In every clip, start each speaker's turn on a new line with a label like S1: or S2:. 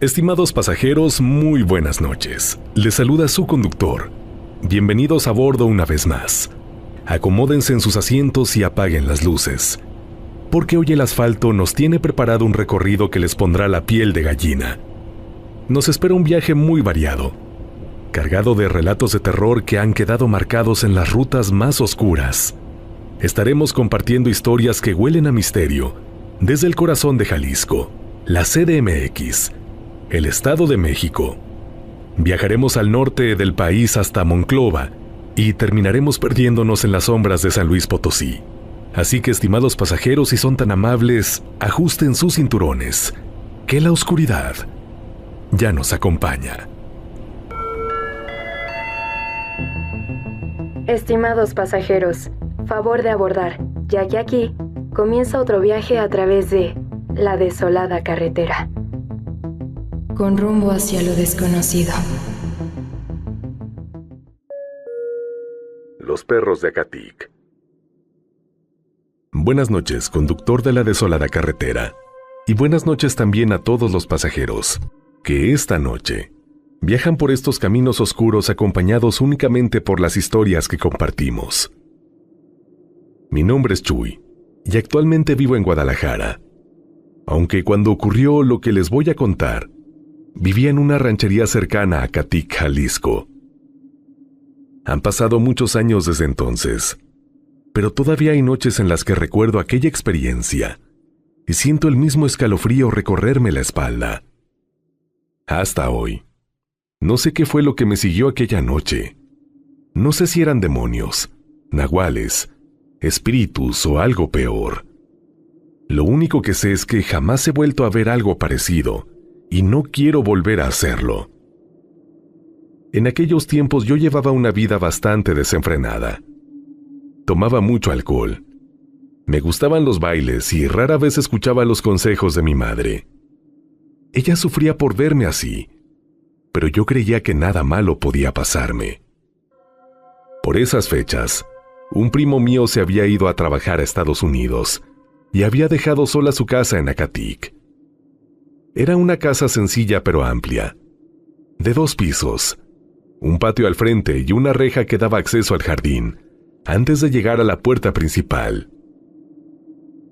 S1: Estimados pasajeros, muy buenas noches. Les saluda su conductor. Bienvenidos a bordo una vez más. Acomódense en sus asientos y apaguen las luces, porque hoy el asfalto nos tiene preparado un recorrido que les pondrá la piel de gallina. Nos espera un viaje muy variado, cargado de relatos de terror que han quedado marcados en las rutas más oscuras. Estaremos compartiendo historias que huelen a misterio, desde el corazón de Jalisco, la CDMX, el Estado de México. Viajaremos al norte del país hasta Monclova y terminaremos perdiéndonos en las sombras de San Luis Potosí. Así que, estimados pasajeros, si son tan amables, ajusten sus cinturones, que la oscuridad ya nos acompaña.
S2: Estimados pasajeros, favor de abordar, ya que aquí comienza otro viaje a través de la desolada carretera, con rumbo hacia lo desconocido.
S1: Los perros de Acatic. Buenas noches, conductor de la desolada carretera. Y buenas noches también a todos los pasajeros, que esta noche viajan por estos caminos oscuros acompañados únicamente por las historias que compartimos. Mi nombre es Chuy, y actualmente vivo en Guadalajara. Aunque cuando ocurrió lo que les voy a contar, vivía en una ranchería cercana a Acatic, Jalisco. Han pasado muchos años desde entonces, pero todavía hay noches en las que recuerdo aquella experiencia y siento el mismo escalofrío recorrerme la espalda. Hasta hoy, no sé qué fue lo que me siguió aquella noche. No sé si eran demonios, nahuales, espíritus o algo peor. Lo único que sé es que jamás he vuelto a ver algo parecido y no quiero volver a hacerlo. En aquellos tiempos yo llevaba una vida bastante desenfrenada. Tomaba mucho alcohol. Me gustaban los bailes y rara vez escuchaba los consejos de mi madre. Ella sufría por verme así, pero yo creía que nada malo podía pasarme. Por esas fechas, un primo mío se había ido a trabajar a Estados Unidos y había dejado sola su casa en Acatic. Era una casa sencilla pero amplia, de 2 pisos, un patio al frente y una reja que daba acceso al jardín, antes de llegar a la puerta principal.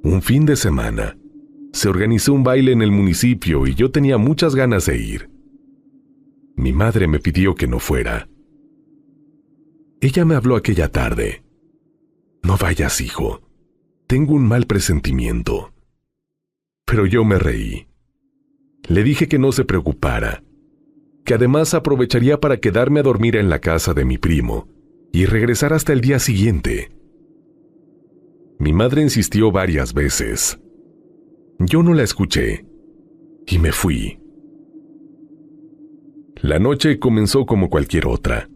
S1: Un fin de semana, se organizó un baile en el municipio y yo tenía muchas ganas de ir. Mi madre me pidió que no fuera. Ella me habló aquella tarde. «No vayas, hijo. Tengo un mal presentimiento». Pero yo me reí. Le dije que no se preocupara, que además aprovecharía para quedarme a dormir en la casa de mi primo y regresar hasta el día siguiente. Mi madre insistió varias veces. Yo no la escuché y me fui. La noche comenzó como cualquier otra.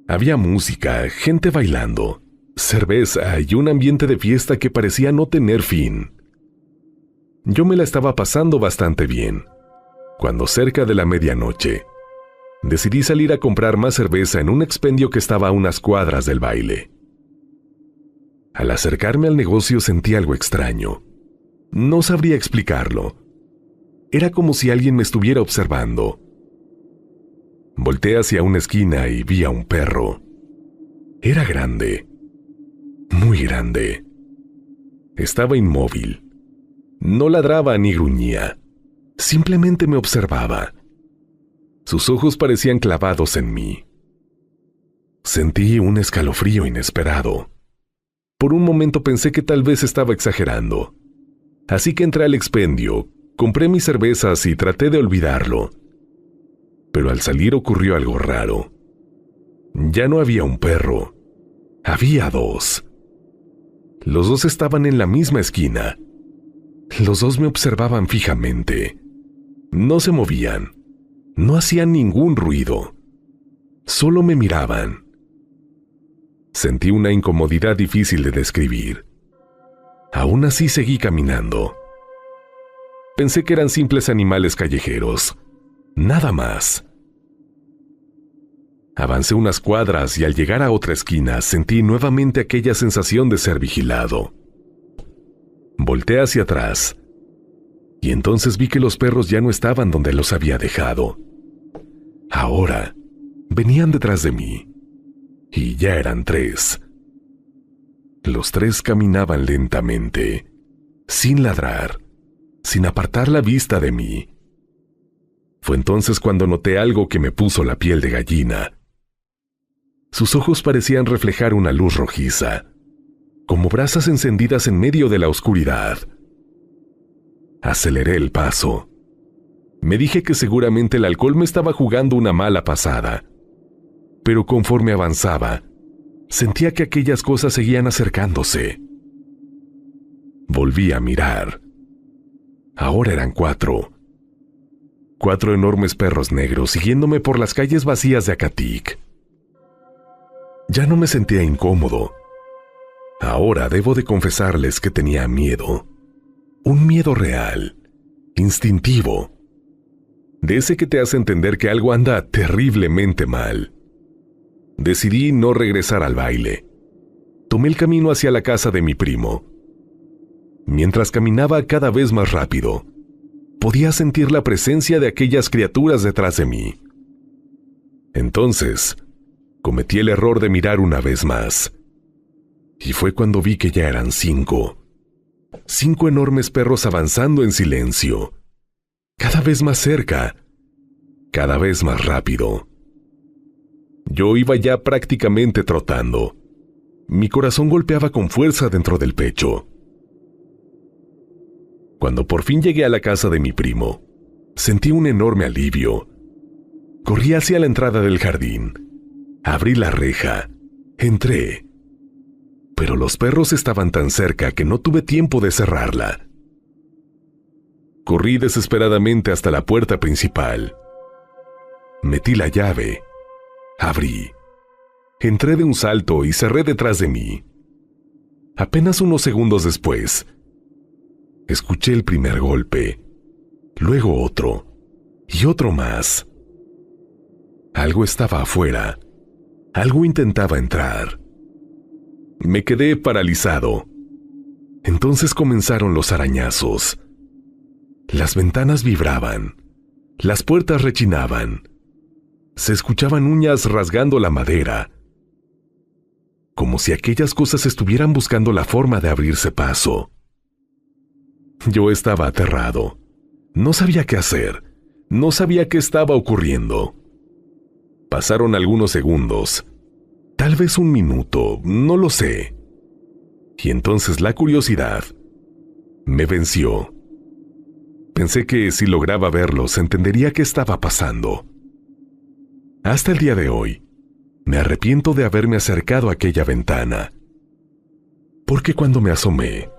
S1: Había música, gente bailando, cerveza y un ambiente de fiesta que parecía no tener fin. Yo me la estaba pasando bastante bien, cuando cerca de la medianoche, decidí salir a comprar más cerveza en un expendio que estaba a unas cuadras del baile. Al acercarme al negocio sentí algo extraño. No sabría explicarlo. Era como si alguien me estuviera observando. Volté hacia una esquina y vi a un perro. Era grande, muy grande. Estaba inmóvil. No ladraba ni gruñía. Simplemente me observaba. Sus ojos parecían clavados en mí. Sentí un escalofrío inesperado. Por un momento pensé que tal vez estaba exagerando. Así que entré al expendio, compré mis cervezas y traté de olvidarlo. Pero al salir ocurrió algo raro. Ya no había un perro. Había 2. Los 2 estaban en la misma esquina. Los 2 me observaban fijamente. No se movían. No hacían ningún ruido. Solo me miraban. Sentí una incomodidad difícil de describir. Aún así seguí caminando. Pensé que eran simples animales callejeros. Nada más. Avancé unas cuadras y al llegar a otra esquina sentí nuevamente aquella sensación de ser vigilado. Volté hacia atrás Y entonces vi que los perros ya no estaban donde los había dejado. Ahora venían detrás de mí, y ya eran 3. Los 3 caminaban lentamente, sin ladrar, sin apartar la vista de mí. Fue entonces cuando noté algo que me puso la piel de gallina. Sus ojos parecían reflejar una luz rojiza, como brasas encendidas en medio de la oscuridad. Aceleré el paso. Me dije que seguramente el alcohol me estaba jugando una mala pasada, pero conforme avanzaba, sentía que aquellas cosas seguían acercándose. Volví a mirar. Ahora eran 4. 4 enormes perros negros siguiéndome por las calles vacías de Acatic. Ya no me sentía incómodo. Ahora debo de confesarles que tenía miedo. Un miedo real, instintivo. De ese que te hace entender que algo anda terriblemente mal. Decidí no regresar al baile. Tomé el camino hacia la casa de mi primo. Mientras caminaba cada vez más rápido, podía sentir la presencia de aquellas criaturas detrás de mí. Entonces, cometí el error de mirar una vez más. Y fue cuando vi que ya eran 5. 5 enormes perros avanzando en silencio. Cada vez más cerca. Cada vez más rápido. Yo iba ya prácticamente trotando. Mi corazón golpeaba con fuerza dentro del pecho. Cuando por fin llegué a la casa de mi primo, sentí un enorme alivio. Corrí hacia la entrada del jardín. Abrí la reja. Entré. Pero los perros estaban tan cerca que no tuve tiempo de cerrarla. Corrí desesperadamente hasta la puerta principal. Metí la llave. Abrí. Entré de un salto y cerré detrás de mí. Apenas unos segundos después, escuché el primer golpe, luego otro, y otro más. Algo estaba afuera. Algo intentaba entrar. Me quedé paralizado. Entonces comenzaron los arañazos. Las ventanas vibraban. Las puertas rechinaban. Se escuchaban uñas rasgando la madera. Como si aquellas cosas estuvieran buscando la forma de abrirse paso. Yo estaba aterrado. No sabía qué hacer. No sabía qué estaba ocurriendo. Pasaron algunos segundos. Tal vez un minuto, no lo sé. Y entonces la curiosidad me venció. Pensé que si lograba verlos, entendería qué estaba pasando. Hasta el día de hoy, me arrepiento de haberme acercado a aquella ventana. Porque cuando me asomé,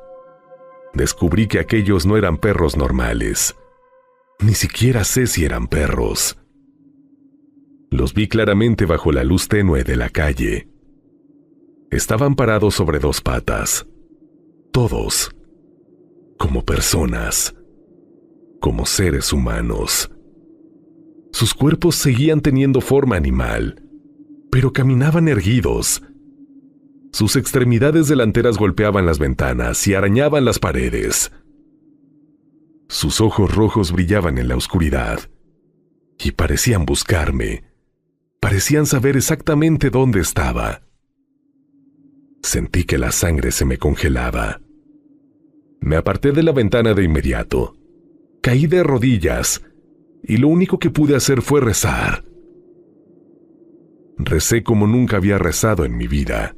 S1: descubrí que aquellos no eran perros normales. Ni siquiera sé si eran perros. Los vi claramente bajo la luz tenue de la calle. Estaban parados sobre 2 patas. Todos. Como personas. Como seres humanos. Sus cuerpos seguían teniendo forma animal, pero caminaban erguidos. Sus extremidades delanteras golpeaban las ventanas y arañaban las paredes. Sus ojos rojos brillaban en la oscuridad y parecían buscarme. Parecían saber exactamente dónde estaba. Sentí que la sangre se me congelaba. Me aparté de la ventana de inmediato. Caí de rodillas y lo único que pude hacer fue rezar. Recé como nunca había rezado en mi vida.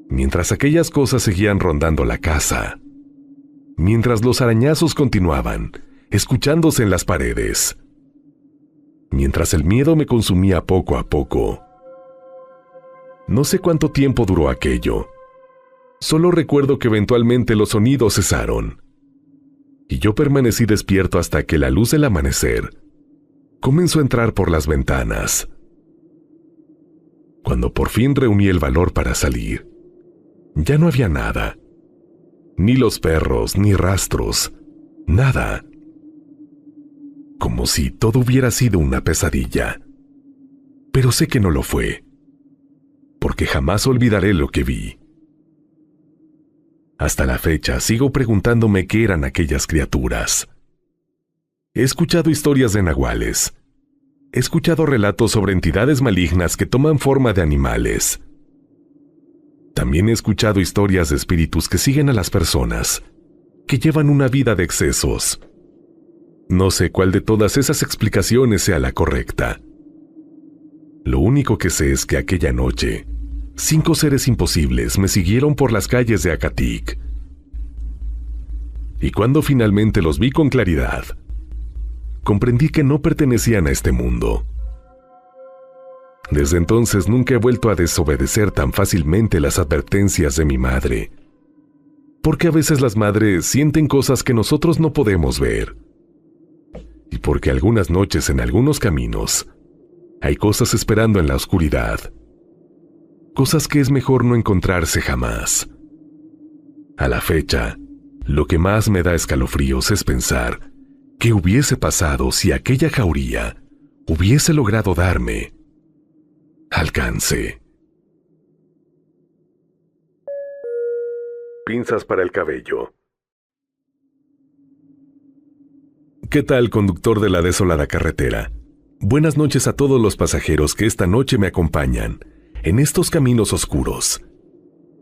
S1: Mientras aquellas cosas seguían rondando la casa. Mientras los arañazos continuaban, escuchándose en las paredes. Mientras el miedo me consumía poco a poco. No sé cuánto tiempo duró aquello. Solo recuerdo que eventualmente los sonidos cesaron. Y yo permanecí despierto hasta que la luz del amanecer comenzó a entrar por las ventanas. Cuando por fin reuní el valor para salir, ya no había nada. Ni los perros, ni rastros, nada. Como si todo hubiera sido una pesadilla. Pero sé que no lo fue, porque jamás olvidaré lo que vi. Hasta la fecha sigo preguntándome qué eran aquellas criaturas. He escuchado historias de nahuales. He escuchado relatos sobre entidades malignas que toman forma de animales. También he escuchado historias de espíritus que siguen a las personas, que llevan una vida de excesos. No sé cuál de todas esas explicaciones sea la correcta. Lo único que sé es que aquella noche, 5 seres imposibles me siguieron por las calles de Acatic. Y cuando finalmente los vi con claridad, comprendí que no pertenecían a este mundo. Desde entonces nunca he vuelto a desobedecer tan fácilmente las advertencias de mi madre, porque a veces las madres sienten cosas que nosotros no podemos ver, y porque algunas noches en algunos caminos hay cosas esperando en la oscuridad, cosas que es mejor no encontrarse jamás. A la fecha, lo que más me da escalofríos es pensar qué hubiese pasado si aquella jauría hubiese logrado darme alcance. Pinzas para el cabello. ¿Qué tal, conductor de la desolada carretera? Buenas noches a todos los pasajeros que esta noche me acompañan en estos caminos oscuros,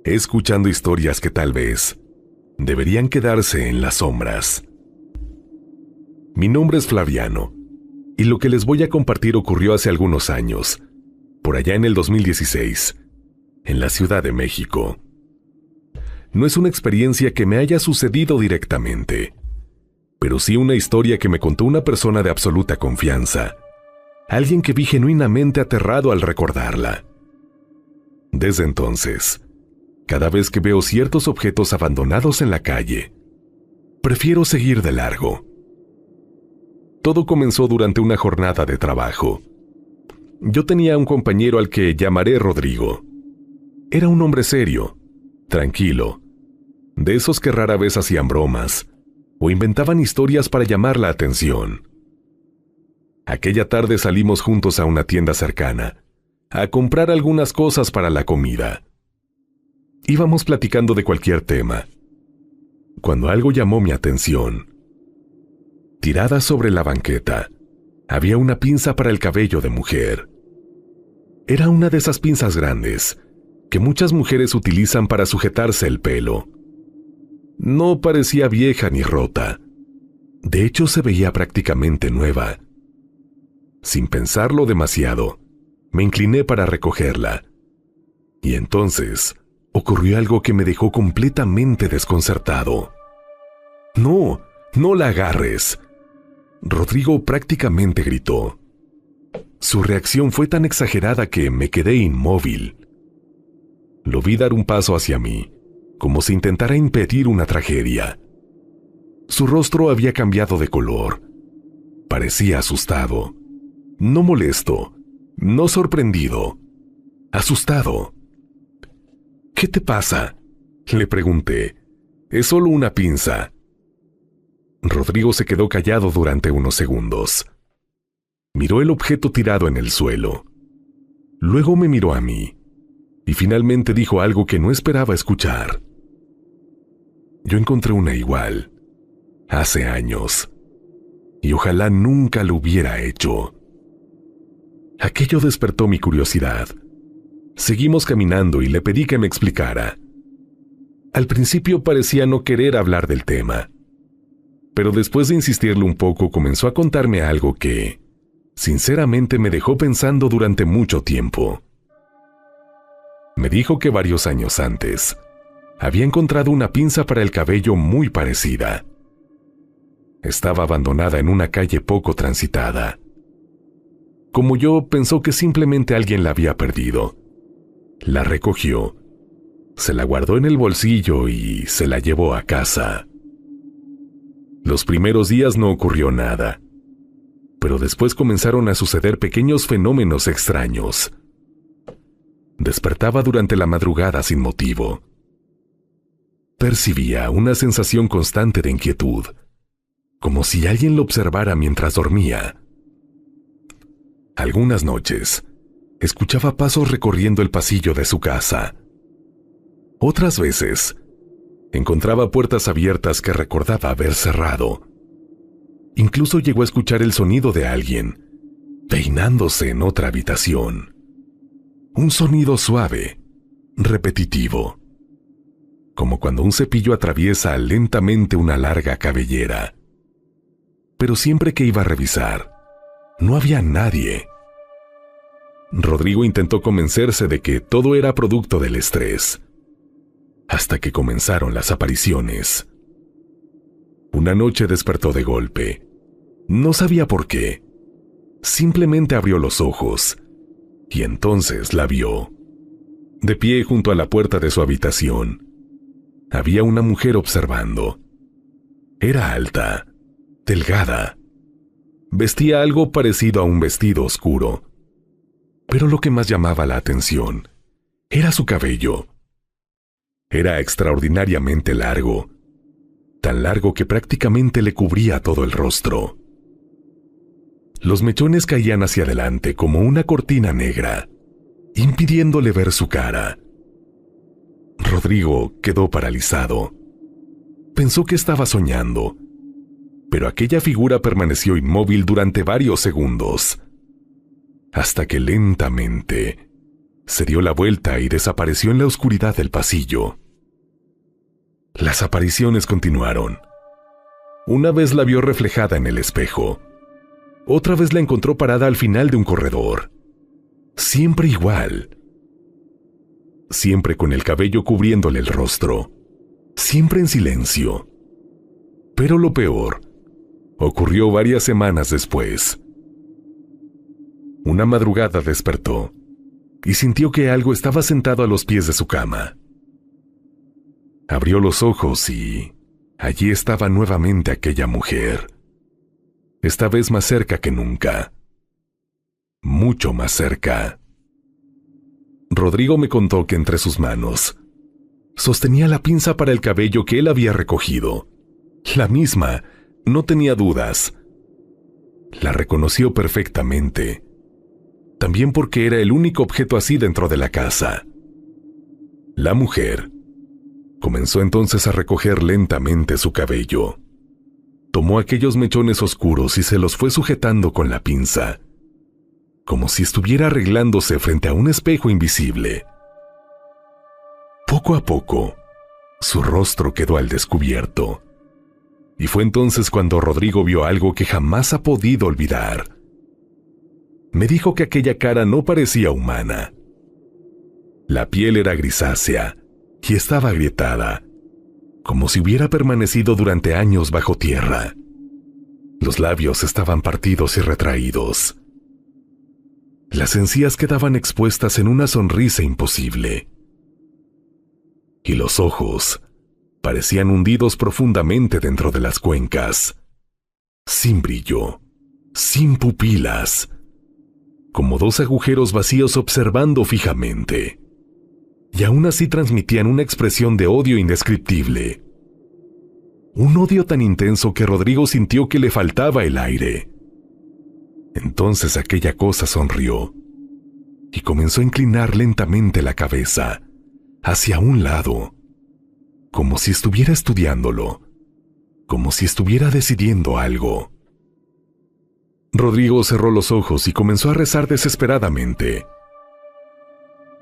S1: escuchando historias que tal vez deberían quedarse en las sombras. Mi nombre es Flaviano, y lo que les voy a compartir ocurrió hace algunos años, por allá en el 2016, en la Ciudad de México. No es una experiencia que me haya sucedido directamente, pero sí una historia que me contó una persona de absoluta confianza, alguien que vi genuinamente aterrado al recordarla. Desde entonces, cada vez que veo ciertos objetos abandonados en la calle, prefiero seguir de largo. Todo comenzó durante una jornada de trabajo. Yo tenía un compañero al que llamaré Rodrigo. Era un hombre serio, tranquilo, de esos que rara vez hacían bromas o inventaban historias para llamar la atención. Aquella tarde salimos juntos a una tienda cercana, a comprar algunas cosas para la comida. Íbamos platicando de cualquier tema, cuando algo llamó mi atención. Tirada sobre la banqueta, había una pinza para el cabello de mujer. Era una de esas pinzas grandes que muchas mujeres utilizan para sujetarse el pelo. No parecía vieja ni rota. De hecho, se veía prácticamente nueva. Sin pensarlo demasiado, me incliné para recogerla. Y entonces ocurrió algo que me dejó completamente desconcertado. «¡No! ¡No la agarres!», Rodrigo prácticamente gritó. Su reacción fue tan exagerada que me quedé inmóvil. Lo vi dar un paso hacia mí, como si intentara impedir una tragedia. Su rostro había cambiado de color. Parecía asustado. No molesto, no sorprendido. Asustado. «¿Qué te pasa?», le pregunté. «Es solo una pinza». Rodrigo se quedó callado durante unos segundos. Miró el objeto tirado en el suelo. Luego me miró a mí, y finalmente dijo algo que no esperaba escuchar. «Yo encontré una igual, hace años, y ojalá nunca lo hubiera hecho». Aquello despertó mi curiosidad. Seguimos caminando y le pedí que me explicara. Al principio parecía no querer hablar del tema, pero después de insistirle un poco comenzó a contarme algo que, sinceramente, me dejó pensando durante mucho tiempo. Me dijo que varios años antes había encontrado una pinza para el cabello muy parecida. Estaba abandonada en una calle poco transitada. Como yo, pensó que simplemente alguien la había perdido. La recogió, se la guardó en el bolsillo y se la llevó a casa. Los primeros días no ocurrió nada, pero después comenzaron a suceder pequeños fenómenos extraños. Despertaba durante la madrugada sin motivo. Percibía una sensación constante de inquietud, como si alguien lo observara mientras dormía. Algunas noches, escuchaba pasos recorriendo el pasillo de su casa. Otras veces, Encontraba puertas abiertas que recordaba haber cerrado. Incluso llegó a escuchar el sonido de alguien peinándose en otra habitación. Un sonido suave, repetitivo, como cuando un cepillo atraviesa lentamente una larga cabellera. Pero siempre que iba a revisar, no había nadie. Rodrigo intentó convencerse de que todo era producto del estrés, hasta que comenzaron las apariciones. Una noche despertó de golpe. No sabía por qué. Simplemente abrió los ojos, y entonces la vio. De pie junto a la puerta de su habitación, había una mujer observando. Era alta, delgada. Vestía algo parecido a un vestido oscuro. Pero lo que más llamaba la atención era su cabello. Era extraordinariamente largo, tan largo que prácticamente le cubría todo el rostro. Los mechones caían hacia adelante como una cortina negra, impidiéndole ver su cara. Rodrigo quedó paralizado. Pensó que estaba soñando, pero aquella figura permaneció inmóvil durante varios segundos, hasta que lentamente se dio la vuelta y desapareció en la oscuridad del pasillo. Las apariciones continuaron. Una vez la vio reflejada en el espejo. Otra vez la encontró parada al final de un corredor. Siempre igual. Siempre con el cabello cubriéndole el rostro. Siempre en silencio. Pero lo peor ocurrió varias semanas después. Una madrugada despertó y sintió que algo estaba sentado a los pies de su cama. Abrió los ojos y allí estaba nuevamente aquella mujer. Esta vez más cerca que nunca. Mucho más cerca. Rodrigo me contó que entre sus manos sostenía la pinza para el cabello que él había recogido. La misma, no tenía dudas. La reconoció perfectamente. También porque era el único objeto así dentro de la casa. La mujer comenzó entonces a recoger lentamente su cabello. Tomó aquellos mechones oscuros y se los fue sujetando con la pinza, como si estuviera arreglándose frente a un espejo invisible. Poco a poco, su rostro quedó al descubierto, y fue entonces cuando Rodrigo vio algo que jamás ha podido olvidar. Me dijo que aquella cara no parecía humana. La piel era grisácea y estaba agrietada, como si hubiera permanecido durante años bajo tierra. Los labios estaban partidos y retraídos. Las encías quedaban expuestas en una sonrisa imposible. Y los ojos parecían hundidos profundamente dentro de las cuencas, sin brillo, sin pupilas, como dos agujeros vacíos observando fijamente. Y aún así transmitían una expresión de odio indescriptible. Un odio tan intenso que Rodrigo sintió que le faltaba el aire. Entonces aquella cosa sonrió y comenzó a inclinar lentamente la cabeza hacia un lado, como si estuviera estudiándolo, como si estuviera decidiendo algo. Rodrigo cerró los ojos y comenzó a rezar desesperadamente.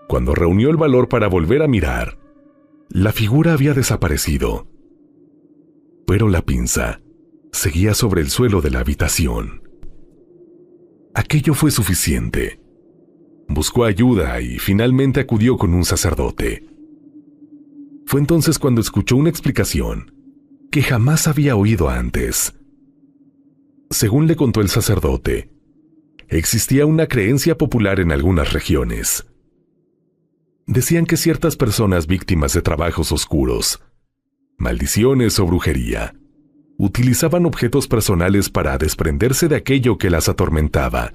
S1: Cuando reunió el valor para volver a mirar, la figura había desaparecido. Pero la pinza seguía sobre el suelo de la habitación. Aquello fue suficiente. Buscó ayuda y finalmente acudió con un sacerdote. Fue entonces cuando escuchó una explicación que jamás había oído antes. Según le contó el sacerdote, existía una creencia popular en algunas regiones. Decían que ciertas personas víctimas de trabajos oscuros, maldiciones o brujería, utilizaban objetos personales para desprenderse de aquello que las atormentaba.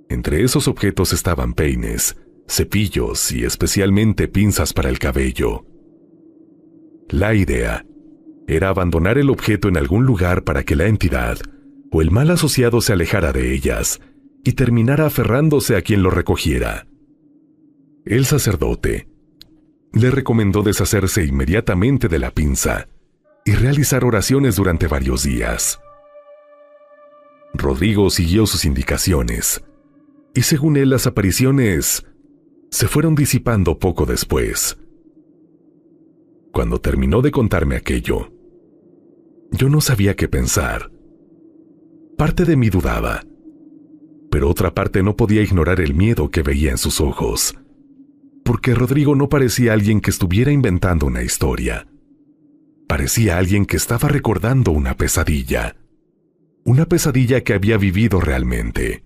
S1: Entre esos objetos estaban peines, cepillos y especialmente pinzas para el cabello. La idea era abandonar el objeto en algún lugar para que la entidad o el mal asociado se alejara de ellas y terminara aferrándose a quien lo recogiera. El sacerdote Le recomendó deshacerse inmediatamente de la pinza y realizar oraciones durante varios días. Rodrigo siguió sus indicaciones, y según él las apariciones se fueron disipando poco después. Cuando terminó de contarme aquello, yo no sabía qué pensar. Parte de mí dudaba, pero otra parte no podía ignorar el miedo que veía en sus ojos, porque Rodrigo no parecía alguien que estuviera inventando una historia. Parecía alguien que estaba recordando una pesadilla que había vivido realmente.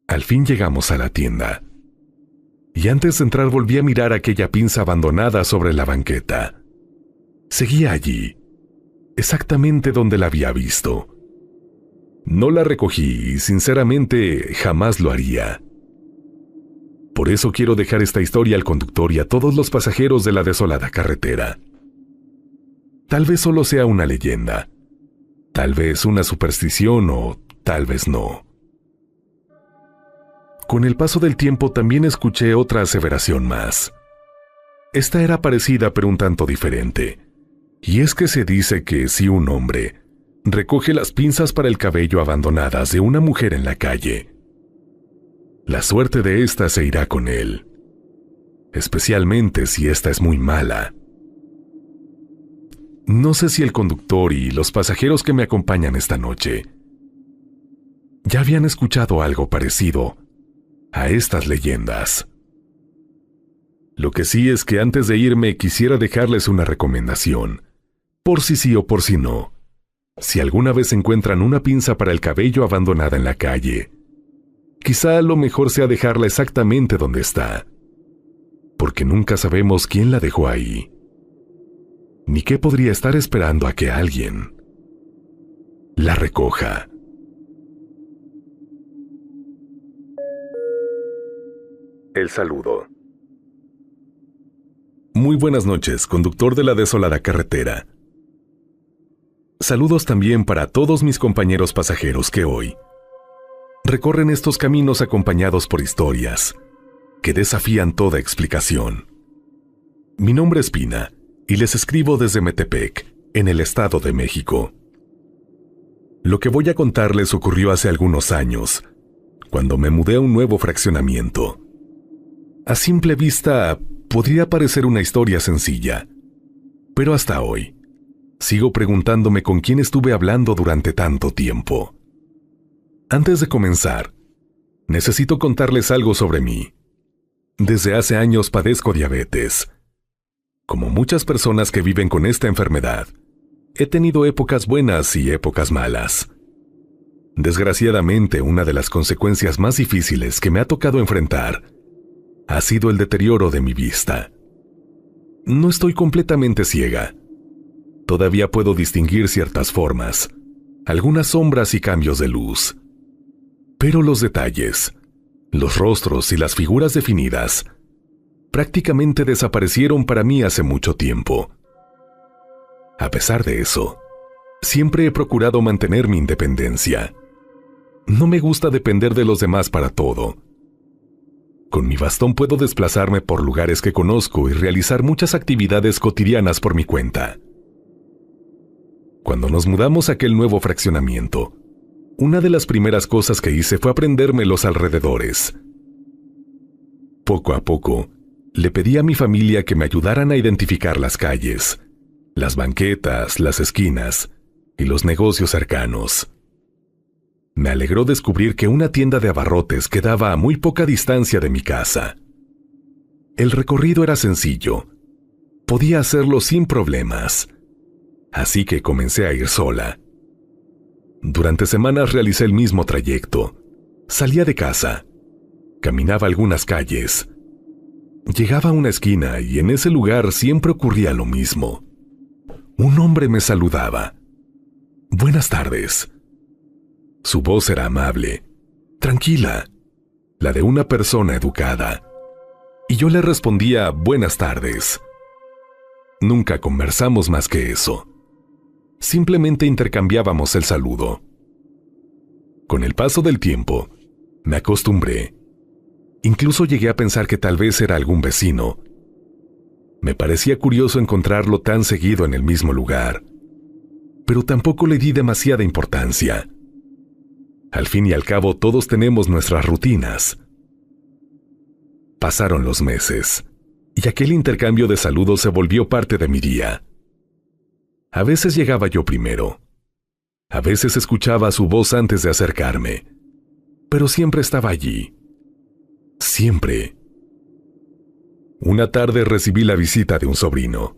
S1: Al fin llegamos a la tienda, y antes de entrar volví a mirar aquella pinza abandonada sobre la banqueta. Seguía allí, exactamente donde la había visto. No la recogí y sinceramente jamás lo haría. Por eso quiero dejar esta historia al conductor y a todos los pasajeros de la desolada carretera. Tal vez solo sea una leyenda, tal vez una superstición o tal vez no. Con el paso del tiempo también escuché otra aseveración más. Esta era parecida pero un tanto diferente, y es que se dice que si un hombre recoge las pinzas para el cabello abandonadas de una mujer en la calle, la suerte de ésta se irá con él, especialmente si ésta es muy mala. No sé si el conductor y los pasajeros que me acompañan esta noche ya habían escuchado algo parecido a estas leyendas. Lo que sí es que antes de irme quisiera dejarles una recomendación, por si sí o por si no. Si alguna vez encuentran una pinza para el cabello abandonada en la calle, quizá lo mejor sea dejarla exactamente donde está, porque nunca sabemos quién la dejó ahí, ni qué podría estar esperando a que alguien la recoja. El saludo. Muy buenas noches, conductor de la desolada carretera. Saludos también para todos mis compañeros pasajeros que hoy recorren estos caminos acompañados por historias que desafían toda explicación. Mi nombre es Pina y les escribo desde Metepec, en el Estado de México. Lo que voy a contarles ocurrió hace algunos años, cuando me mudé a un nuevo fraccionamiento. A simple vista podría parecer una historia sencilla, pero hasta hoy sigo preguntándome con quién estuve hablando durante tanto tiempo. Antes de comenzar, necesito contarles algo sobre mí. Desde hace años padezco diabetes. Como muchas personas que viven con esta enfermedad, he tenido épocas buenas y épocas malas. Desgraciadamente, una de las consecuencias más difíciles que me ha tocado enfrentar ha sido el deterioro de mi vista. No estoy completamente ciega. Todavía puedo distinguir ciertas formas, algunas sombras y cambios de luz. Pero los detalles, los rostros y las figuras definidas prácticamente desaparecieron para mí hace mucho tiempo. A pesar de eso, siempre he procurado mantener mi independencia. No me gusta depender de los demás para todo. Con mi bastón puedo desplazarme por lugares que conozco y realizar muchas actividades cotidianas por mi cuenta. Cuando nos mudamos a aquel nuevo fraccionamiento, una de las primeras cosas que hice fue aprenderme los alrededores. Poco a poco, le pedí a mi familia que me ayudaran a identificar las calles, las banquetas, las esquinas y los negocios cercanos. Me alegró descubrir que una tienda de abarrotes quedaba a muy poca distancia de mi casa. El recorrido era sencillo. Podía hacerlo sin problemas. Así que comencé a ir sola. Durante semanas realicé el mismo trayecto. Salía de casa, caminaba algunas calles, llegaba a una esquina y en ese lugar siempre ocurría lo mismo. Un hombre me saludaba. Buenas tardes. Su voz era amable, tranquila, la de una persona educada, y yo le respondía buenas tardes. Nunca conversamos más que eso. Simplemente intercambiábamos el saludo. Con el paso del tiempo, me acostumbré. Incluso llegué a pensar que tal vez era algún vecino. Me parecía curioso encontrarlo tan seguido en el mismo lugar, pero tampoco le di demasiada importancia. Al fin y al cabo, todos tenemos nuestras rutinas. Pasaron los meses, y aquel intercambio de saludos se volvió parte de mi día. A veces llegaba yo primero. A veces escuchaba su voz antes de acercarme, pero siempre estaba allí. Siempre. Una tarde recibí la visita de un sobrino.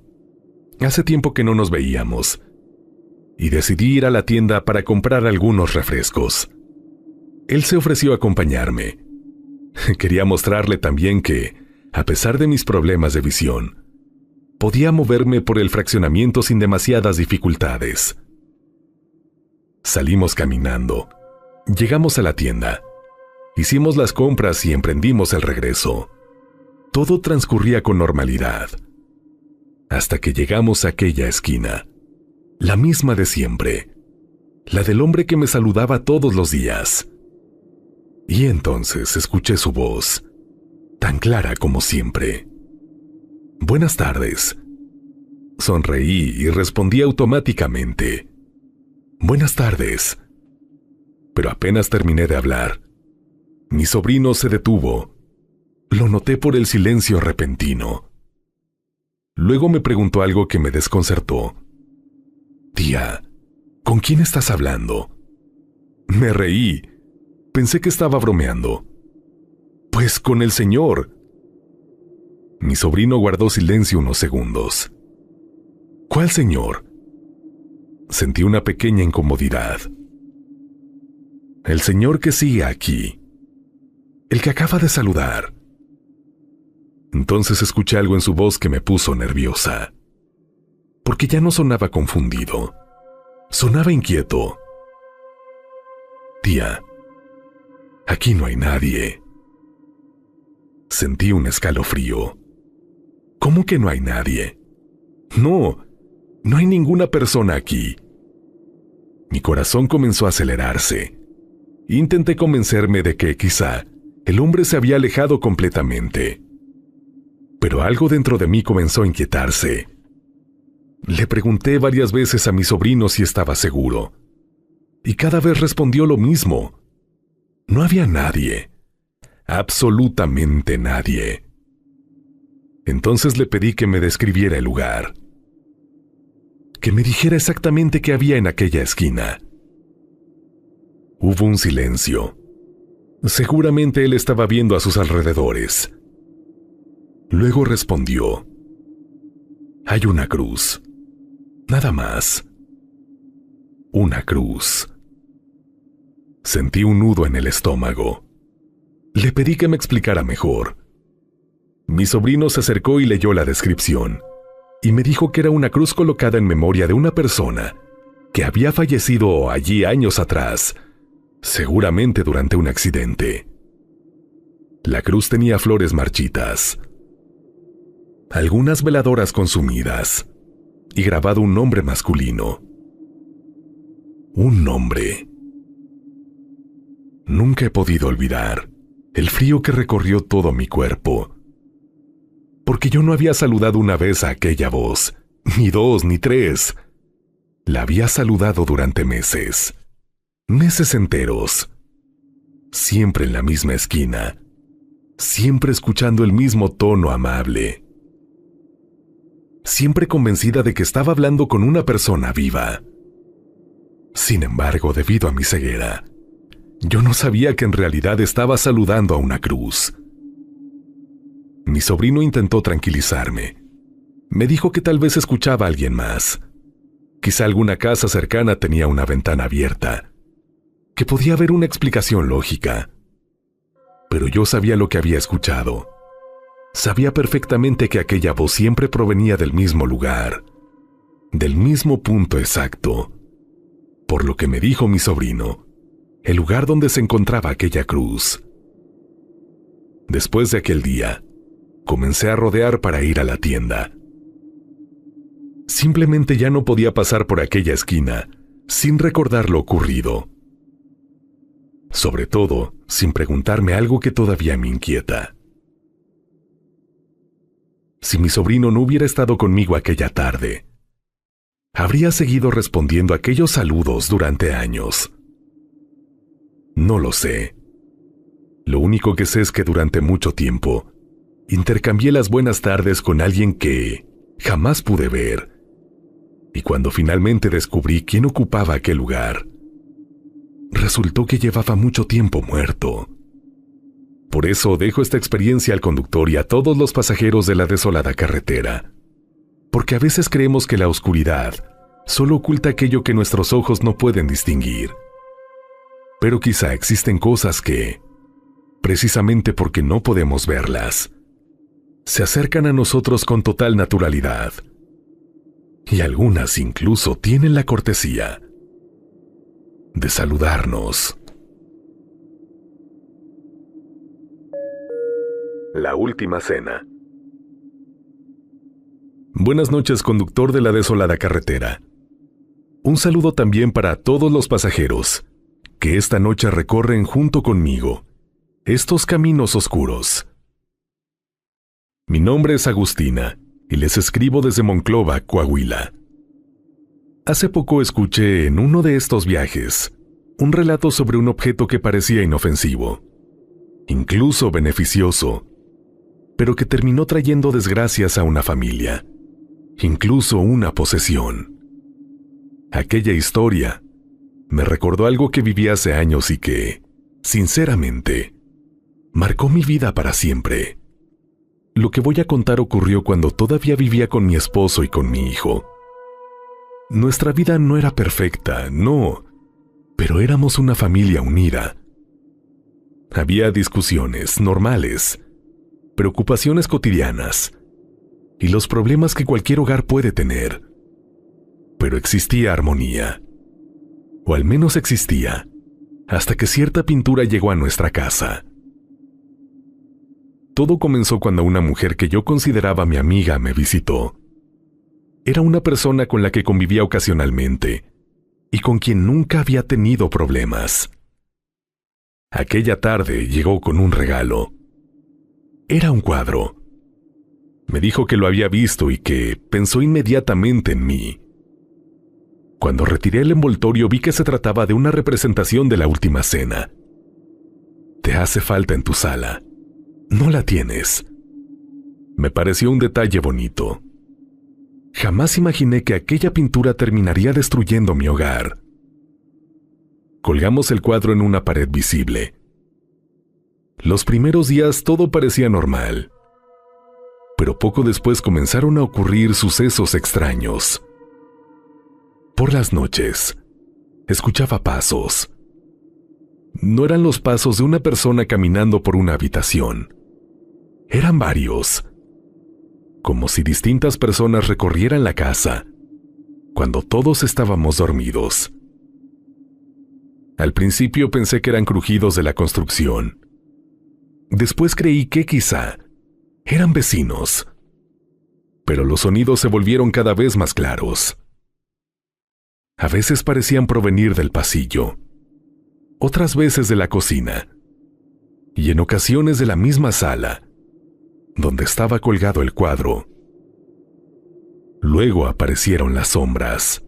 S1: Hace tiempo que no nos veíamos, y decidí ir a la tienda para comprar algunos refrescos. Él se ofreció a acompañarme. Quería mostrarle también que, a pesar de mis problemas de visión, podía moverme por el fraccionamiento sin demasiadas dificultades. Salimos caminando. Llegamos a la tienda. Hicimos las compras y emprendimos el regreso. Todo transcurría con normalidad. Hasta que llegamos a aquella esquina. La misma de siempre. La del hombre que me saludaba todos los días. Y entonces escuché su voz, tan clara como siempre. «Buenas tardes». Sonreí y respondí automáticamente. «Buenas tardes». Pero apenas terminé de hablar, mi sobrino se detuvo. Lo noté por el silencio repentino. Luego me preguntó algo que me desconcertó. «Tía, ¿con quién estás hablando?» Me reí. Pensé que estaba bromeando. «Pues con el señor». Mi sobrino guardó silencio unos segundos. «¿Cuál señor?» Sentí una pequeña incomodidad. «El señor que sigue aquí. El que acaba de saludar». Entonces escuché algo en su voz que me puso nerviosa. Porque ya no sonaba confundido. Sonaba inquieto. «Tía, aquí no hay nadie». Sentí un escalofrío. «¿Cómo que no hay nadie?» «No, no hay ninguna persona aquí». Mi corazón comenzó a acelerarse. Intenté convencerme de que quizá el hombre se había alejado completamente. Pero algo dentro de mí comenzó a inquietarse. Le pregunté varias veces a mi sobrino si estaba seguro, y cada vez respondió lo mismo. No había nadie, absolutamente nadie. Entonces le pedí que me describiera el lugar, que me dijera exactamente qué había en aquella esquina. Hubo un silencio. Seguramente él estaba viendo a sus alrededores. Luego respondió: «Hay una cruz. Nada más. Una cruz». Sentí un nudo en el estómago. Le pedí que me explicara mejor. Mi sobrino se acercó y leyó la descripción, y me dijo que era una cruz colocada en memoria de una persona que había fallecido allí años atrás, seguramente durante un accidente. La cruz tenía flores marchitas, algunas veladoras consumidas, y grabado un nombre masculino. Un nombre. Nunca he podido olvidar el frío que recorrió todo mi cuerpo, porque yo no había saludado una vez a aquella voz, ni dos, ni tres. La había saludado durante meses, meses enteros, siempre en la misma esquina, siempre escuchando el mismo tono amable, siempre convencida de que estaba hablando con una persona viva. Sin embargo, debido a mi ceguera, yo no sabía que en realidad estaba saludando a una cruz. Mi sobrino intentó tranquilizarme. Me dijo que tal vez escuchaba a alguien más. Quizá alguna casa cercana tenía una ventana abierta, que podía haber una explicación lógica. Pero yo sabía lo que había escuchado. Sabía perfectamente que aquella voz siempre provenía del mismo lugar, del mismo punto exacto. Por lo que me dijo mi sobrino, el lugar donde se encontraba aquella cruz. Después de aquel día, comencé a rodear para ir a la tienda. Simplemente ya no podía pasar por aquella esquina sin recordar lo ocurrido. sobre todo sin preguntarme algo que todavía me inquieta. Si mi sobrino no hubiera estado conmigo aquella tarde, habría seguido respondiendo aquellos saludos durante años. No lo sé. Lo único que sé es que durante mucho tiempo intercambié las buenas tardes con alguien que jamás pude ver, y cuando finalmente descubrí quién ocupaba aquel lugar, resultó que llevaba mucho tiempo muerto. Por eso dejo esta experiencia al conductor y a todos los pasajeros de la desolada carretera, porque a veces creemos que la oscuridad solo oculta aquello que nuestros ojos no pueden distinguir. Pero quizá existen cosas que, precisamente porque no podemos verlas, se acercan a nosotros con total naturalidad. Y algunas incluso tienen la cortesía de saludarnos. La última cena. Buenas noches, conductor de la desolada carretera. Un saludo también para todos los pasajeros que esta noche recorren junto conmigo estos caminos oscuros. Mi nombre es Agustina y les escribo desde Monclova, Coahuila. Hace poco escuché en uno de estos viajes un relato sobre un objeto que parecía inofensivo, incluso beneficioso, pero que terminó trayendo desgracias a una familia, incluso una posesión. Aquella historia me recordó algo que viví hace años y que, sinceramente, marcó mi vida para siempre. Lo que voy a contar ocurrió cuando todavía vivía con mi esposo y con mi hijo. Nuestra vida no era perfecta, no, pero éramos una familia unida. Había discusiones normales, preocupaciones cotidianas y los problemas que cualquier hogar puede tener. Pero existía armonía, o al menos existía, hasta que cierta pintura llegó a nuestra casa. Todo comenzó cuando una mujer que yo consideraba mi amiga me visitó. Era una persona con la que convivía ocasionalmente y con quien nunca había tenido problemas. Aquella tarde llegó con un regalo. Era un cuadro. Me dijo que lo había visto y que pensó inmediatamente en mí. Cuando retiré el envoltorio vi que se trataba de una representación de la Última Cena. Te hace falta en tu sala. No la tienes. Me pareció un detalle bonito. Jamás imaginé que aquella pintura terminaría destruyendo mi hogar. Colgamos el cuadro en una pared visible. Los primeros días todo parecía normal, pero poco después comenzaron a ocurrir sucesos extraños. Por las noches, escuchaba pasos. No eran los pasos de una persona caminando por una habitación. Eran varios, como si distintas personas recorrieran la casa, cuando todos estábamos dormidos. Al principio pensé que eran crujidos de la construcción. Después creí que quizá eran vecinos, pero los sonidos se volvieron cada vez más claros. A veces parecían provenir del pasillo, otras veces de la cocina, y en ocasiones de la misma sala, donde estaba colgado el cuadro. Luego aparecieron las sombras.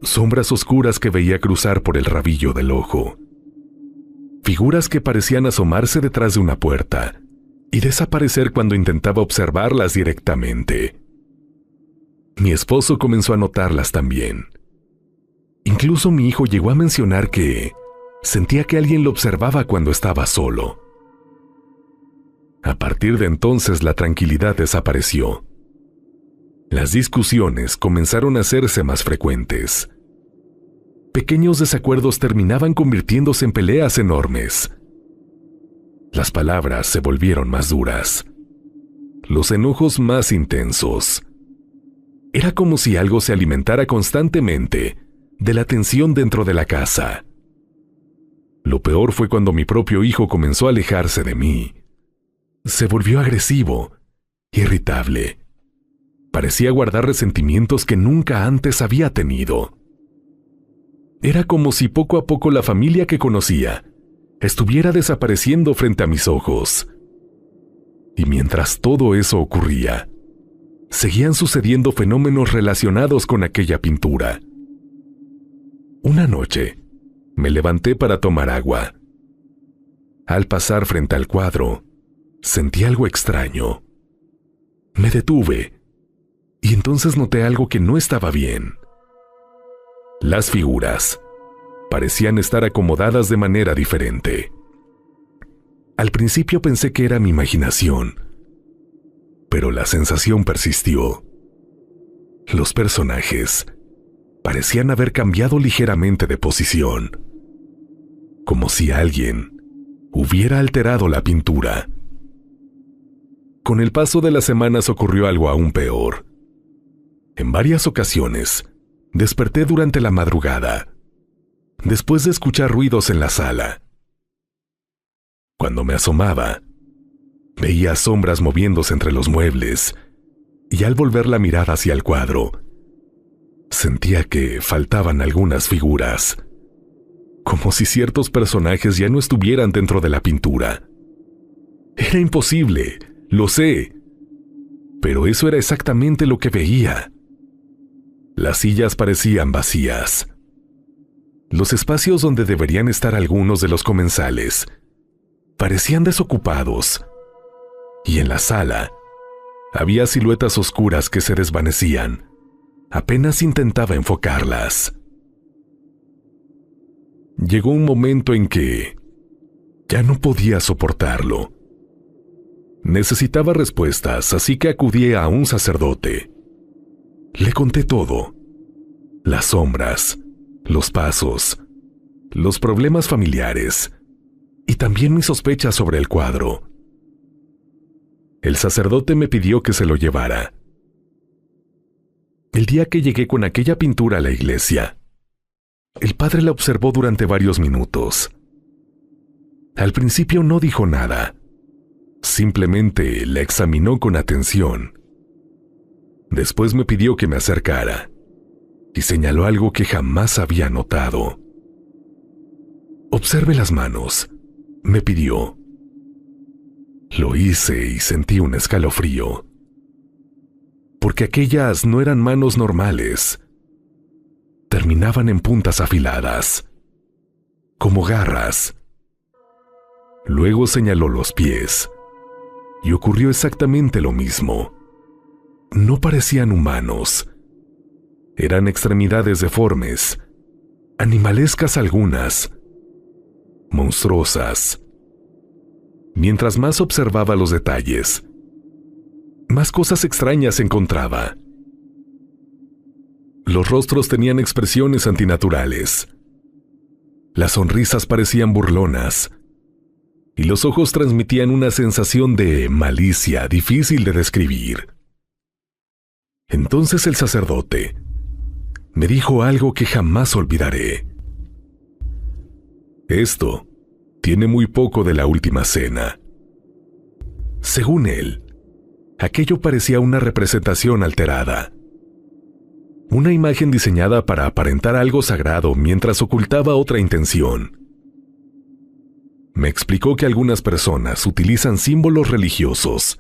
S1: Sombras oscuras que veía cruzar por el rabillo del ojo. Figuras que parecían asomarse detrás de una puerta y desaparecer cuando intentaba observarlas directamente. Mi esposo comenzó a notarlas también. Incluso mi hijo llegó a mencionar que sentía que alguien lo observaba cuando estaba solo. A partir de entonces la tranquilidad desapareció. Las discusiones comenzaron a hacerse más frecuentes. Pequeños desacuerdos terminaban convirtiéndose en peleas enormes. Las palabras se volvieron más duras. Los enojos más intensos. Era como si algo se alimentara constantemente de la tensión dentro de la casa. Lo peor fue cuando mi propio hijo comenzó a alejarse de mí. Se volvió agresivo, irritable. Parecía guardar resentimientos que nunca antes había tenido. Era como si poco a poco la familia que conocía estuviera desapareciendo frente a mis ojos. Y mientras todo eso ocurría, seguían sucediendo fenómenos relacionados con aquella pintura. Una noche, me levanté para tomar agua. Al pasar frente al cuadro, sentí algo extraño. Me detuve, y entonces noté algo que no estaba bien. Las figuras parecían estar acomodadas de manera diferente. Al principio pensé que era mi imaginación, pero la sensación persistió. Los personajes parecían haber cambiado ligeramente de posición, como si alguien hubiera alterado la pintura. Con el paso de las semanas ocurrió algo aún peor. En varias ocasiones, desperté durante la madrugada, después de escuchar ruidos en la sala. Cuando me asomaba, veía sombras moviéndose entre los muebles, y al volver la mirada hacia el cuadro, sentía que faltaban algunas figuras, como si ciertos personajes ya no estuvieran dentro de la pintura. Era imposible, lo sé, pero eso era exactamente lo que veía. Las sillas parecían vacías. Los espacios donde deberían estar algunos de los comensales parecían desocupados, y en la sala había siluetas oscuras que se desvanecían apenas intentaba enfocarlas. Llegó un momento en que ya no podía soportarlo. Necesitaba respuestas, así que acudí a un sacerdote. Le conté todo: las sombras, los pasos, los problemas familiares y también mis sospechas sobre el cuadro. El sacerdote me pidió que se lo llevara. El día que llegué con aquella pintura a la iglesia, el padre la observó durante varios minutos. Al principio no dijo nada, simplemente la examinó con atención. Después me pidió que me acercara y señaló algo que jamás había notado. «Observe las manos», me pidió. Lo hice y sentí un escalofrío, porque aquellas no eran manos normales. Terminaban en puntas afiladas, como garras. Luego señaló los pies, y ocurrió exactamente lo mismo. No parecían humanos. Eran extremidades deformes, animalescas algunas, monstruosas. Mientras más observaba los detalles, más cosas extrañas encontraba. Los rostros tenían expresiones antinaturales. Las sonrisas parecían burlonas, y los ojos transmitían una sensación de malicia difícil de describir. Entonces el sacerdote me dijo algo que jamás olvidaré. «Esto tiene muy poco de la última cena». Según él, aquello parecía una representación alterada. Una imagen diseñada para aparentar algo sagrado mientras ocultaba otra intención. Me explicó que algunas personas utilizan símbolos religiosos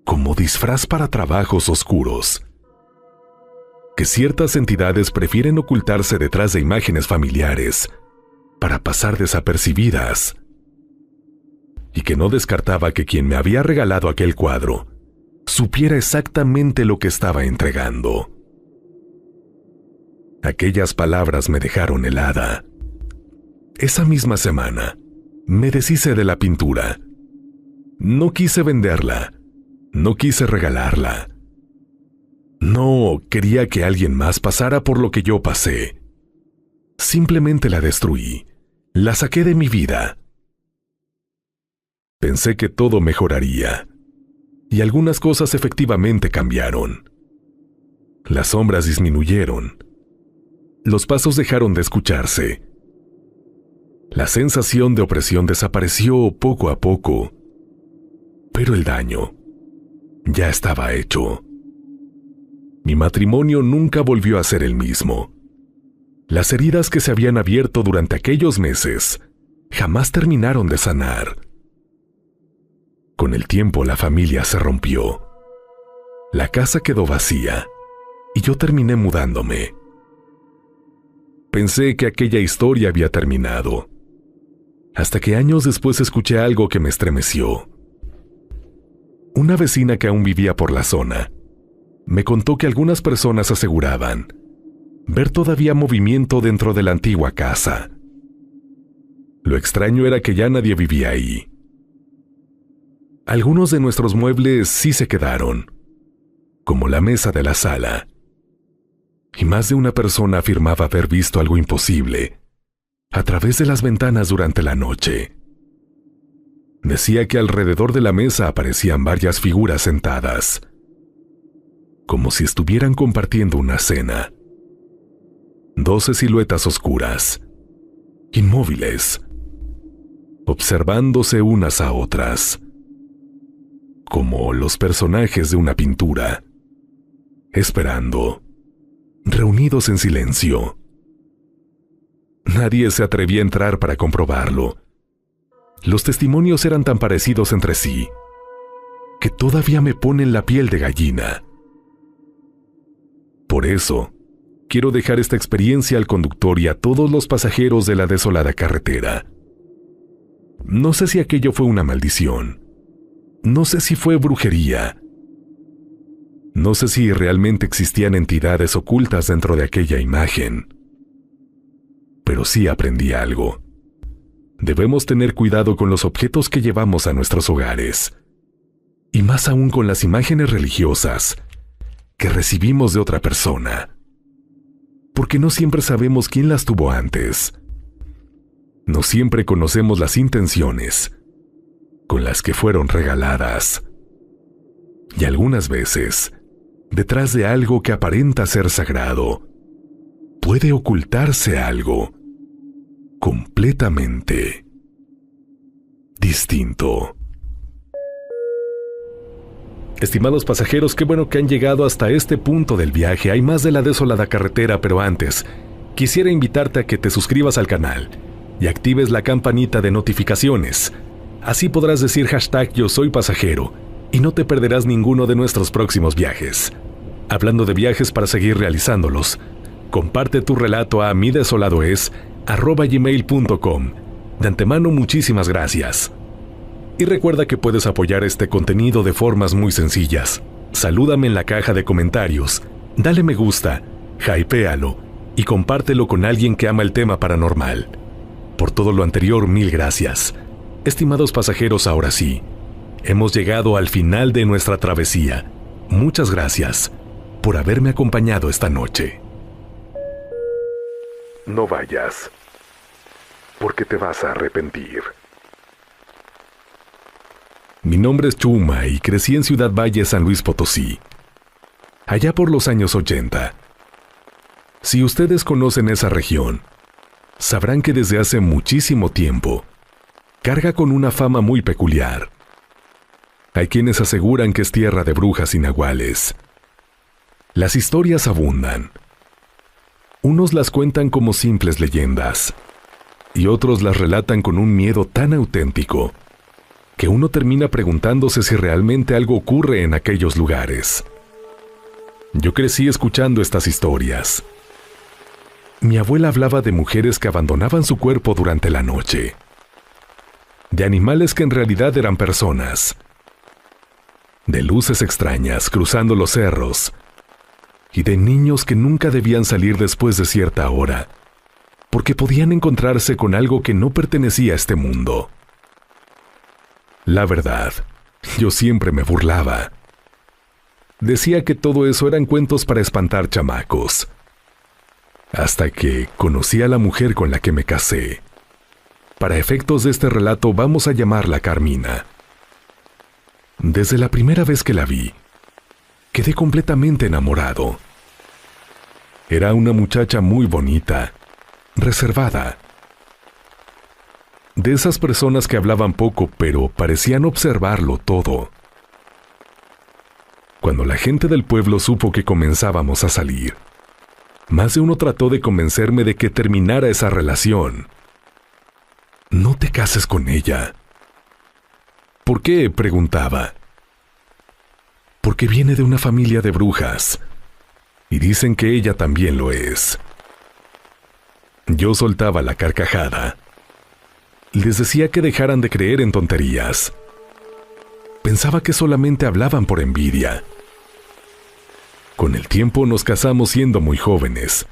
S1: como disfraz para trabajos oscuros, que ciertas entidades prefieren ocultarse detrás de imágenes familiares para pasar desapercibidas, y que no descartaba que quien me había regalado aquel cuadro supiera exactamente lo que estaba entregando. Aquellas palabras me dejaron helada. Esa misma semana, me deshice de la pintura. No quise venderla, no quise regalarla. No quería que alguien más pasara por lo que yo pasé. Simplemente la destruí, la saqué de mi vida. Pensé que todo mejoraría, y algunas cosas efectivamente cambiaron. Las sombras disminuyeron. Los pasos dejaron de escucharse. La sensación de opresión desapareció poco a poco, pero el daño ya estaba hecho. Mi matrimonio nunca volvió a ser el mismo. Las heridas que se habían abierto durante aquellos meses jamás terminaron de sanar. Con el tiempo la familia se rompió. La casa quedó vacía y yo terminé mudándome. Pensé que aquella historia había terminado, hasta que años después escuché algo que me estremeció. Una vecina que aún vivía por la zona me contó que algunas personas aseguraban ver todavía movimiento dentro de la antigua casa. Lo extraño era que ya nadie vivía ahí. Algunos de nuestros muebles sí se quedaron, como la mesa de la sala, y más de una persona afirmaba haber visto algo imposible a través de las ventanas durante la noche. Decía que alrededor de la mesa aparecían varias figuras sentadas, como si estuvieran compartiendo una cena. 12 siluetas oscuras, inmóviles, observándose unas a otras, como los personajes de una pintura, esperando, reunidos en silencio. Nadie se atrevía a entrar para comprobarlo. Los testimonios eran tan parecidos entre sí que todavía me ponen la piel de gallina. Por eso, quiero dejar esta experiencia al conductor y a todos los pasajeros de la desolada carretera. No sé si aquello fue una maldición. No sé si fue brujería. No sé si realmente existían entidades ocultas dentro de aquella imagen. Pero sí aprendí algo. Debemos tener cuidado con los objetos que llevamos a nuestros hogares, y más aún con las imágenes religiosas que recibimos de otra persona, porque no siempre sabemos quién las tuvo antes. No siempre conocemos las intenciones con las que fueron regaladas. Y algunas veces, detrás de algo que aparenta ser sagrado, puede ocultarse algo completamente distinto. Estimados pasajeros, qué bueno que han llegado hasta este punto del viaje. Hay más de la desolada carretera, pero antes, quisiera invitarte a que te suscribas al canal y actives la campanita de notificaciones. Así podrás decir #yo soy pasajero y no te perderás ninguno de nuestros próximos viajes. Hablando de viajes para seguir realizándolos, comparte tu relato a midesoladoes@gmail.com. De antemano, muchísimas gracias. Y recuerda que puedes apoyar este contenido de formas muy sencillas. Salúdame en la caja de comentarios, dale me gusta, hypéalo y compártelo con alguien que ama el tema paranormal. Por todo lo anterior, mil gracias. Estimados pasajeros, ahora sí, hemos llegado al final de nuestra travesía. Muchas gracias por haberme acompañado esta noche. No vayas, porque te vas a arrepentir. Mi nombre es Chuma y crecí en Ciudad Valle, San Luis Potosí, allá por los años 80. Si ustedes conocen esa región, sabrán que desde hace muchísimo tiempo carga con una fama muy peculiar. Hay quienes aseguran que es tierra de brujas y nahuales. Las historias abundan. Unos las cuentan como simples leyendas, y otros las relatan con un miedo tan auténtico que uno termina preguntándose si realmente algo ocurre en aquellos lugares. Yo crecí escuchando estas historias. Mi abuela hablaba de mujeres que abandonaban su cuerpo durante la noche, de animales que en realidad eran personas, de luces extrañas cruzando los cerros, y de niños que nunca debían salir después de cierta hora, porque podían encontrarse con algo que no pertenecía a este mundo. La verdad, yo siempre me burlaba. Decía que todo eso eran cuentos para espantar chamacos. Hasta que conocí a la mujer con la que me casé. Para efectos de este relato vamos a llamarla Carmina. Desde la primera vez que la vi, quedé completamente enamorado. Era una muchacha muy bonita, reservada. De esas personas que hablaban poco, pero parecían observarlo todo. Cuando la gente del pueblo supo que comenzábamos a salir, más de uno trató de convencerme de que terminara esa relación. no te cases con ella. ¿Por qué?, preguntaba. Porque viene de una familia de brujas, y dicen que ella también lo es. Yo soltaba la carcajada. Les decía que dejaran de creer en tonterías. Pensaba que solamente hablaban por envidia. Con el tiempo nos casamos siendo muy jóvenes.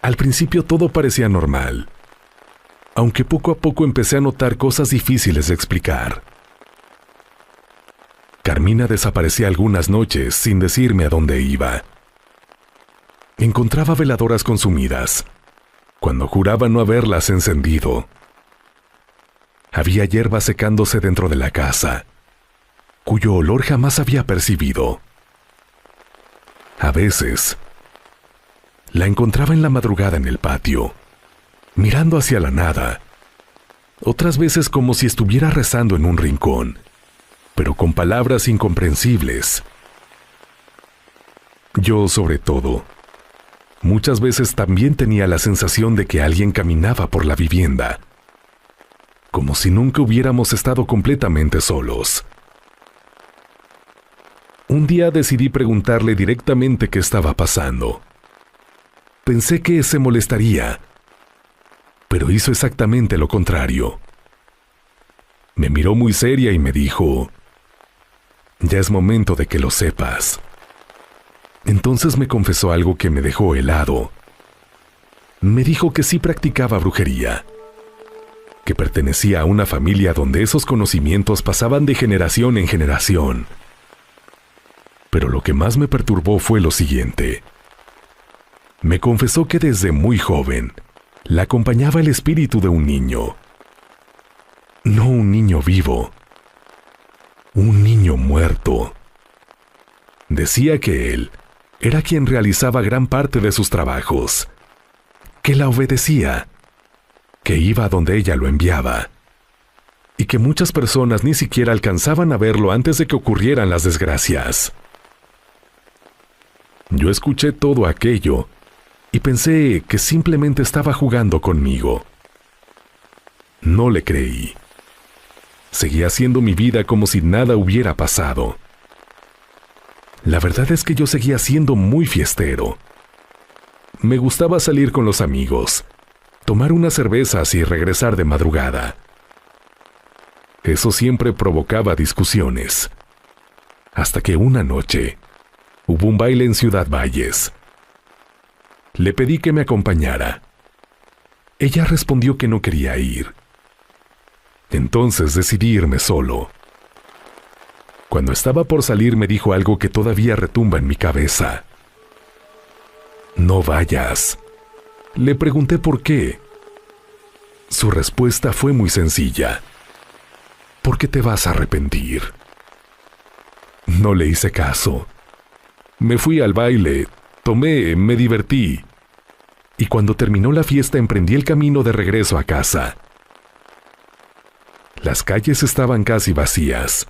S1: Al principio todo parecía normal, aunque poco a poco empecé a notar cosas difíciles de explicar. Carmina desaparecía algunas noches sin decirme a dónde iba. Encontraba veladoras consumidas, cuando juraba no haberlas encendido. Había hierba secándose dentro de la casa, cuyo olor jamás había percibido. A veces, la encontraba en la madrugada en el patio, mirando hacia la nada. Otras veces como si estuviera rezando en un rincón, pero con palabras incomprensibles. Yo, sobre todo, muchas veces también tenía la sensación de que alguien caminaba por la vivienda, como si nunca hubiéramos estado completamente solos. Un día decidí preguntarle directamente qué estaba pasando. Pensé que se molestaría, pero hizo exactamente lo contrario. Me miró muy seria y me dijo: «Ya es momento de que lo sepas». Entonces me confesó algo que me dejó helado. Me dijo que sí practicaba brujería, que pertenecía a una familia donde esos conocimientos pasaban de generación en generación. Pero lo que más me perturbó fue lo siguiente. Me confesó que desde muy joven la acompañaba el espíritu de un niño. No un niño vivo, un niño muerto. Decía que él era quien realizaba gran parte de sus trabajos, que la obedecía, que iba a donde ella lo enviaba, y que muchas personas ni siquiera alcanzaban a verlo antes de que ocurrieran las desgracias. Yo escuché todo aquello y pensé que simplemente estaba jugando conmigo. No le creí. Seguía haciendo mi vida como si nada hubiera pasado. La verdad es que yo seguía siendo muy fiestero. Me gustaba salir con los amigos, tomar unas cervezas y regresar de madrugada. Eso siempre provocaba discusiones. Hasta que una noche hubo un baile en Ciudad Valles. Le pedí que me acompañara. Ella respondió que no quería ir. Entonces decidí irme solo. Cuando estaba por salir me dijo algo que todavía retumba en mi cabeza. «No vayas». Le pregunté por qué. Su respuesta fue muy sencilla. «Porque te vas a arrepentir». No le hice caso. Me fui al baile, tomé, me divertí. Y cuando terminó la fiesta emprendí el camino de regreso a casa. Las calles estaban casi vacías.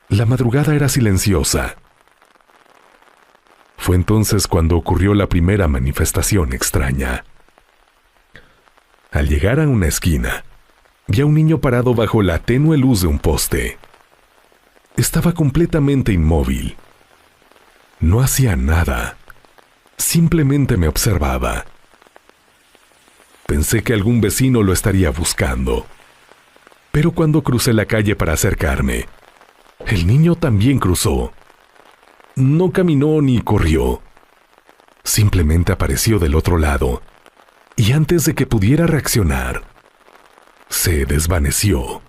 S1: La madrugada era silenciosa. Fue entonces cuando ocurrió la primera manifestación extraña. Al llegar a una esquina, vi a un niño parado bajo la tenue luz de un poste. Estaba completamente inmóvil. No hacía nada. Simplemente me observaba. Pensé que algún vecino lo estaría buscando. Pero cuando crucé la calle para acercarme, el niño también cruzó. No caminó ni corrió. Simplemente apareció del otro lado, y antes de que pudiera reaccionar, se desvaneció,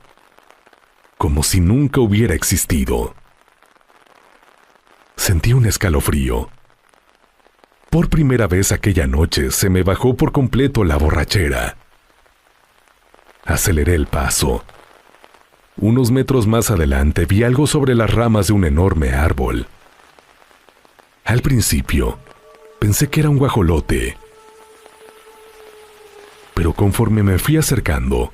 S1: como si nunca hubiera existido. Sentí un escalofrío. Por primera vez aquella noche se me bajó por completo la borrachera. Aceleré el paso. Unos metros más adelante vi algo sobre las ramas de un enorme árbol. Al principio, pensé que era un guajolote. Pero conforme me fui acercando,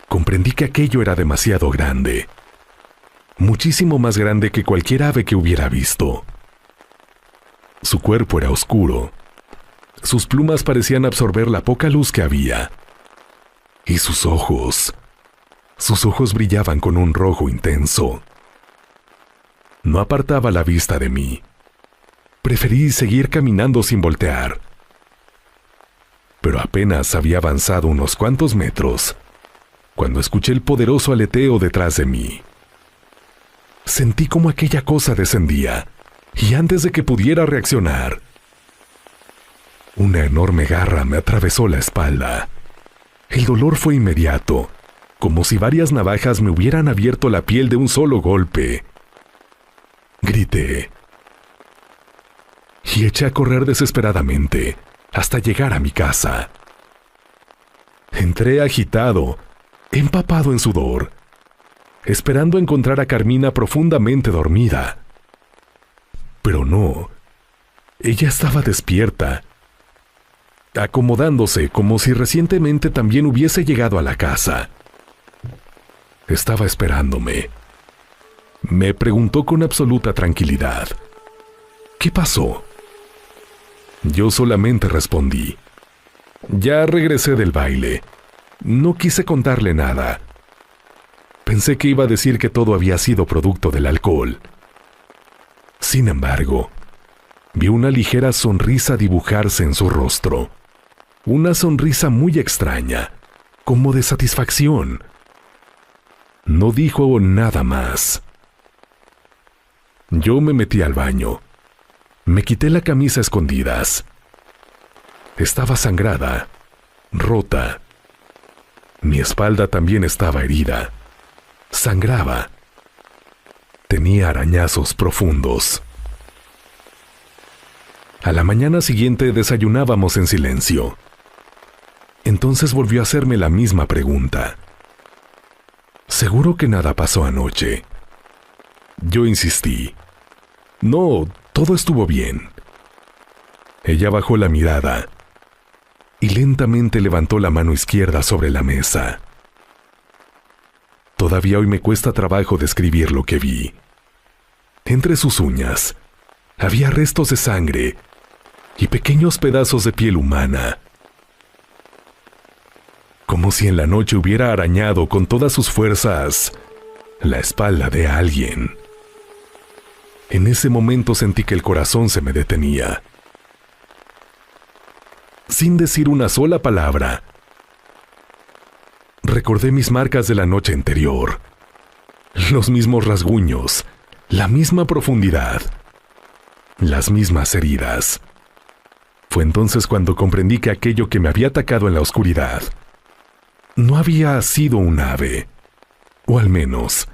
S1: comprendí que aquello era demasiado grande. Muchísimo más grande que cualquier ave que hubiera visto. Su cuerpo era oscuro. Sus plumas parecían absorber la poca luz que había. Y sus ojos brillaban con un rojo intenso. No apartaba la vista de mí. Preferí seguir caminando sin voltear. Pero apenas había avanzado unos cuantos metros cuando escuché el poderoso aleteo detrás de mí. Sentí como aquella cosa descendía, y antes de que pudiera reaccionar, una enorme garra me atravesó la espalda. El dolor fue inmediato, como si varias navajas me hubieran abierto la piel de un solo golpe. Grité y eché a correr desesperadamente hasta llegar a mi casa. Entré agitado, empapado en sudor, esperando encontrar a Carmina profundamente dormida. Pero no, ella estaba despierta, acomodándose como si recientemente también hubiese llegado a la casa. Estaba esperándome. Me preguntó con absoluta tranquilidad: ¿qué pasó? Yo solamente respondí: ya regresé del baile. No quise contarle nada. Pensé que iba a decir que todo había sido producto del alcohol. Sin embargo, vi una ligera sonrisa dibujarse en su rostro. Una sonrisa muy extraña, como de satisfacción. No dijo nada más. Yo me metí al baño. Me quité la camisa a escondidas. Estaba sangrada, rota. Mi espalda también estaba herida. Sangraba. Tenía arañazos profundos. A la mañana siguiente desayunábamos en silencio. Entonces volvió a hacerme la misma pregunta. ¿Seguro que nada pasó anoche? Yo insistí. No, todo estuvo bien. Ella bajó la mirada y lentamente levantó la mano izquierda sobre la mesa. Todavía hoy me cuesta trabajo describir lo que vi. Entre sus uñas había restos de sangre y pequeños pedazos de piel humana, como si en la noche hubiera arañado con todas sus fuerzas la espalda de alguien. En ese momento sentí que el corazón se me detenía. Sin decir una sola palabra, recordé mis marcas de la noche anterior, los mismos rasguños, la misma profundidad, las mismas heridas. Fue entonces cuando comprendí que aquello que me había atacado en la oscuridad no había sido un ave, o al menos,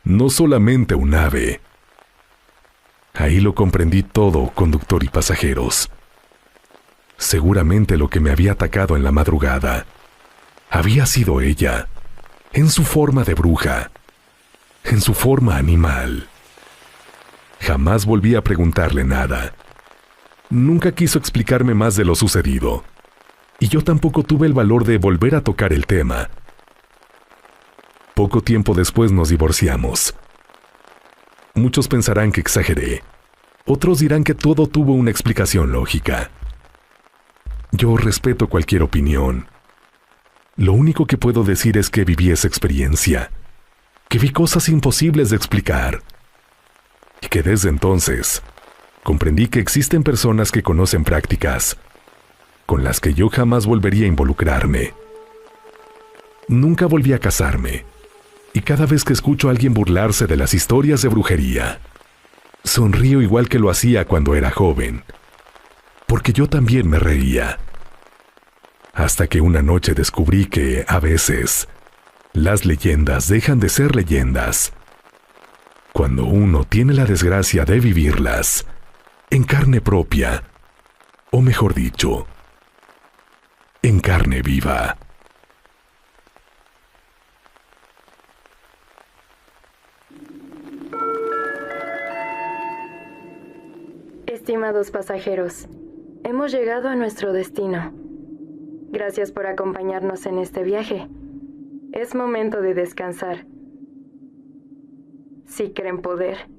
S1: no solamente un ave. Ahí lo comprendí todo, conductor y pasajeros. Seguramente lo que me había atacado en la madrugada había sido ella, en su forma de bruja, en su forma animal. Jamás volví a preguntarle nada. Nunca quiso explicarme más de lo sucedido, y yo tampoco tuve el valor de volver a tocar el tema. Poco tiempo después nos divorciamos. Muchos pensarán que exageré, otros dirán que todo tuvo una explicación lógica. Yo respeto cualquier opinión. Lo único que puedo decir es que viví esa experiencia, que vi cosas imposibles de explicar, y que desde entonces comprendí que existen personas que conocen prácticas con las que yo jamás volvería a involucrarme. Nunca volví a casarme, y cada vez que escucho a alguien burlarse de las historias de brujería, sonrío igual que lo hacía cuando era joven, porque yo también me reía. Hasta que una noche descubrí que, a veces, las leyendas dejan de ser leyendas cuando uno tiene la desgracia de vivirlas en carne propia, o mejor dicho, en carne viva.
S2: Estimados pasajeros, hemos llegado a nuestro destino. Gracias por acompañarnos en este viaje. Es momento de descansar. Si creen poder,